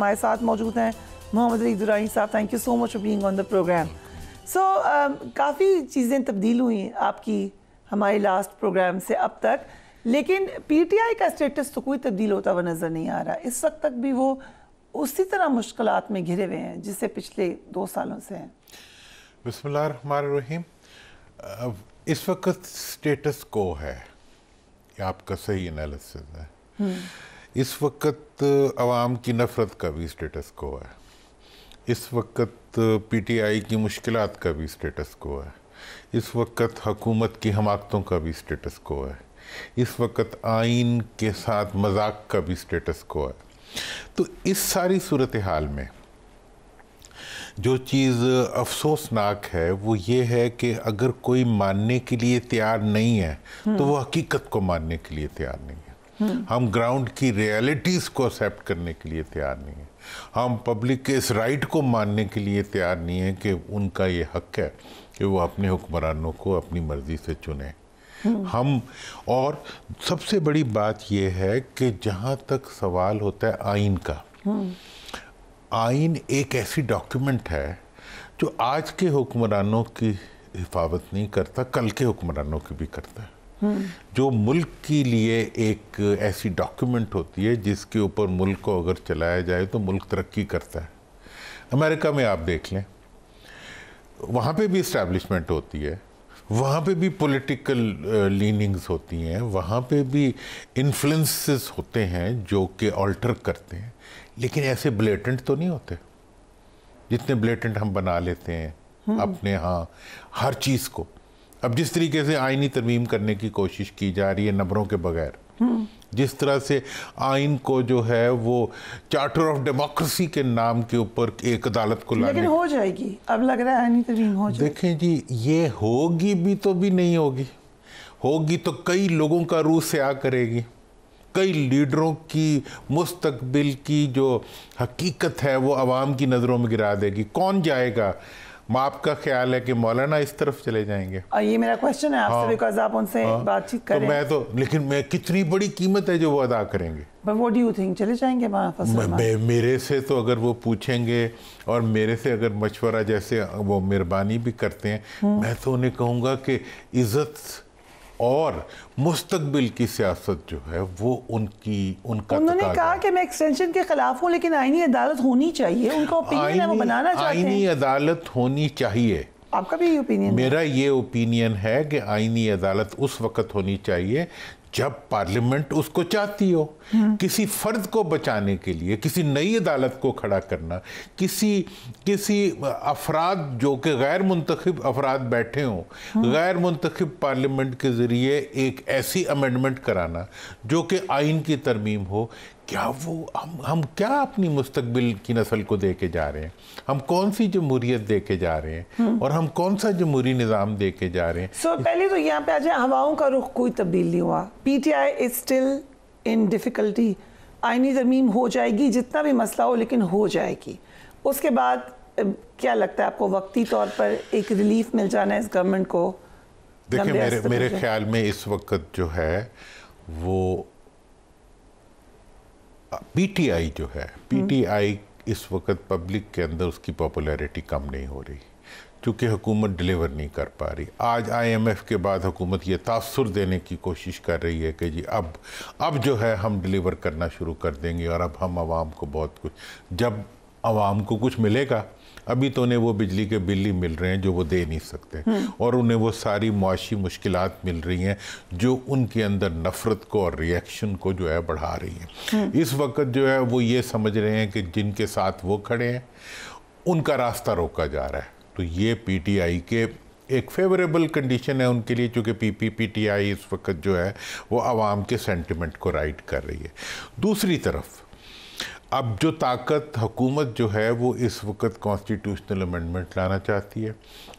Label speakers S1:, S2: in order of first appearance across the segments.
S1: ہمارے ساتھ موجود ہیں محمد علی درانی صاحب. Thank you so much for being on the programme. So کافی چیزیں تبدیل ہوئی آپ کی ہمارے لاسٹ پروگرام سے اب تک, لیکن پی ٹی آئی کا اسٹیٹس تو کوئی تبدیل ہوتا ہوا نظر نہیں آ رہا. اس وقت تک بھی وہ اسی طرح مشکلات میں گھرے ہوئے ہیں جس سے پچھلے 2 سالوں سے ہیں.
S2: بسم اللہ الرحمن الرحیم. اس وقت اسٹیٹس کو ہے, یہ آپ کا صحیح انالیسس ہے. اس وقت عوام کی نفرت کا بھی اسٹیٹس کو ہے. اس وقت پی ٹی آئی کی مشکلات کا بھی اسٹیٹس کو ہے. اس وقت حکومت کی حماقتوں کا بھی اسٹیٹس کو ہے. اس وقت آئین کے ساتھ مذاق کا بھی اسٹیٹس کو ہے. تو اس ساری صورتحال میں جو چیز افسوسناک ہے وہ یہ ہے کہ اگر کوئی ماننے کے لیے تیار نہیں ہے تو وہ حقیقت کو ماننے کے لیے تیار نہیں ہے. ہم گراؤنڈ کی ریئلٹیز کو ایکسیپٹ کرنے کے لیے تیار نہیں ہیں. ہم پبلک کے اس رائٹ کو ماننے کے لیے تیار نہیں ہیں کہ ان کا یہ حق ہے کہ وہ اپنے حکمرانوں کو اپنی مرضی سے چنیں. ہم اور سب سے بڑی بات یہ ہے کہ جہاں تک سوال ہوتا ہے آئین کا, آئین ایک ایسی ڈاکیومنٹ ہے جو آج کے حکمرانوں کی حفاظت نہیں کرتا, کل کے حکمرانوں کی بھی کرتا ہے. جو ملک کے لیے ایک ایسی ڈاکیومنٹ ہوتی ہے جس کے اوپر ملک کو اگر چلایا جائے تو ملک ترقی کرتا ہے. امریکہ میں آپ دیکھ لیں, وہاں پہ بھی اسٹیبلشمنٹ ہوتی ہے, وہاں پہ بھی پولیٹیکل لیننگز ہوتی ہیں, وہاں پہ بھی انفلوئنسز ہوتے ہیں جو کہ آلٹر کرتے ہیں, لیکن ایسے بلیٹنٹ تو نہیں ہوتے جتنے بلیٹنٹ ہم بنا لیتے ہیں اپنے ہاں ہر چیز کو. اب جس طریقے سے آئینی ترمیم کرنے کی کوشش کی جا رہی ہے نمبروں کے بغیر, جس طرح سے آئین کو جو ہے وہ چارٹر آف ڈیموکریسی کے نام کے اوپر ایک عدالت کو لانے,
S1: لیکن ہو جائے گی, اب لگ رہا ہے آئینی ترمیم ہو جائے.
S2: دیکھیں جی, یہ ہوگی بھی تو بھی نہیں ہوگی. ہوگی تو کئی لوگوں کا روح سیاہ کرے گی, کئی لیڈروں کی مستقبل کی جو حقیقت ہے وہ عوام کی نظروں میں گرا دے گی. کون جائے گا؟ آپ کا خیال ہے کہ مولانا اس طرف چلے جائیں گے؟
S1: یہ میرا کویسچن ہے آپ سے, بیکاز آپ ان سے بات چیت کریں.
S2: میں تو لیکن میں کتنی بڑی قیمت ہے جو وہ ادا کریں گے.
S1: But what do you think? چلے جائیں گے
S2: میرے سے تو اگر وہ پوچھیں گے اور میرے سے اگر مشورہ جیسے وہ مہربانی بھی کرتے ہیں, میں تو انہیں کہوں گا کہ عزت اور مستقبل کی سیاست جو ہے وہ ان کا
S1: انہوں نے کہا کہ میں ایکسٹینشن کے خلاف ہوں لیکن آئینی عدالت ہونی چاہیے. ان کا اوپینین ہے, وہ بنانا چاہتے ہیں.
S2: آئینی عدالت ہونی چاہیے.
S1: آپ کا بھی یہ اوپینین؟
S2: میرا یہ اوپینین ہے کہ آئینی عدالت اس وقت ہونی چاہیے جب پارلیمنٹ اس کو چاہتی ہو. کسی فرد کو بچانے کے لیے کسی نئی عدالت کو کھڑا کرنا, کسی افراد جو کہ غیر منتخب افراد بیٹھے ہوں, غیر منتخب پارلیمنٹ کے ذریعے ایک ایسی امینڈمنٹ کرانا جو کہ آئین کی ترمیم ہو, کیا وہ ہم کیا اپنی مستقبل کی نسل کو دے کے جا رہے ہیں؟ ہم کون سی جمہوریت دے کے جا رہے ہیں اور ہم کون سا جمہوری نظام دے کے جا رہے ہیں؟
S1: سو پہلے تو یہاں پہ آ جائیں, ہواؤں کا رخ کوئی تبدیل نہیں ہوا. P T I is still in difficulty. آئینی ترمیم ہو جائے گی, جتنا بھی مسئلہ ہو لیکن ہو جائے گی. اس کے بعد کیا لگتا ہے آپ کو وقتی طور پر ایک ریلیف مل جانا ہے اس گورنمنٹ کو؟
S2: دیکھیں میرے خیال میں اس وقت جو ہے وہ پی ٹی آئی جو ہے, پی ٹی آئی اس وقت پبلک کے اندر اس کی پاپولیرٹی کم نہیں ہو رہی کیونکہ حکومت ڈیلیور نہیں کر پا رہی. آج آئی ایم ایف کے بعد حکومت یہ تاثر دینے کی کوشش کر رہی ہے کہ جی اب جو ہے ہم ڈیلیور کرنا شروع کر دیں گے اور اب ہم عوام کو بہت کچھ, جب عوام کو کچھ ملے گا. ابھی تو انہیں وہ بجلی کے بل ہی مل رہے ہیں جو وہ دے نہیں سکتے, اور انہیں وہ ساری معاشی مشکلات مل رہی ہیں جو ان کے اندر نفرت کو اور ریئیکشن کو جو ہے بڑھا رہی ہیں. اس وقت جو ہے وہ یہ سمجھ رہے ہیں کہ جن کے ساتھ وہ کھڑے ہیں ان کا راستہ روکا جا رہا ہے. تو یہ پی ٹی آئی کے ایک فیوریبل کنڈیشن ہے ان کے لیے, چونکہ پی ٹی آئی اس وقت جو ہے وہ عوام کے سینٹیمنٹ کو رائٹ کر رہی ہے. دوسری طرف اب جو طاقت حکومت جو ہے وہ اس وقت کانسٹیٹیوشنل امینڈمنٹ لانا چاہتی ہے,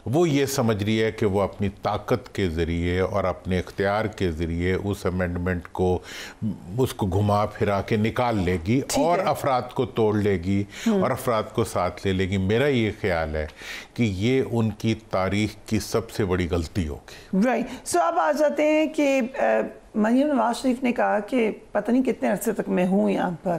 S2: وہ یہ سمجھ رہی ہے کہ وہ اپنی طاقت کے ذریعے اور اپنے اختیار کے ذریعے اس امینڈمنٹ کو اس کو گھما پھرا کے نکال لے گی اور افراد کو توڑ لے گی اور افراد کو ساتھ لے لے گی. میرا یہ خیال ہے کہ یہ ان کی تاریخ کی سب سے بڑی غلطی ہوگی.
S1: رائٹ. سو اب آ جاتے ہیں کہ مریم نواز شریف نے کہا کہ پتہ نہیں کتنے عرصے تک میں ہوں یہاں پر,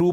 S2: 2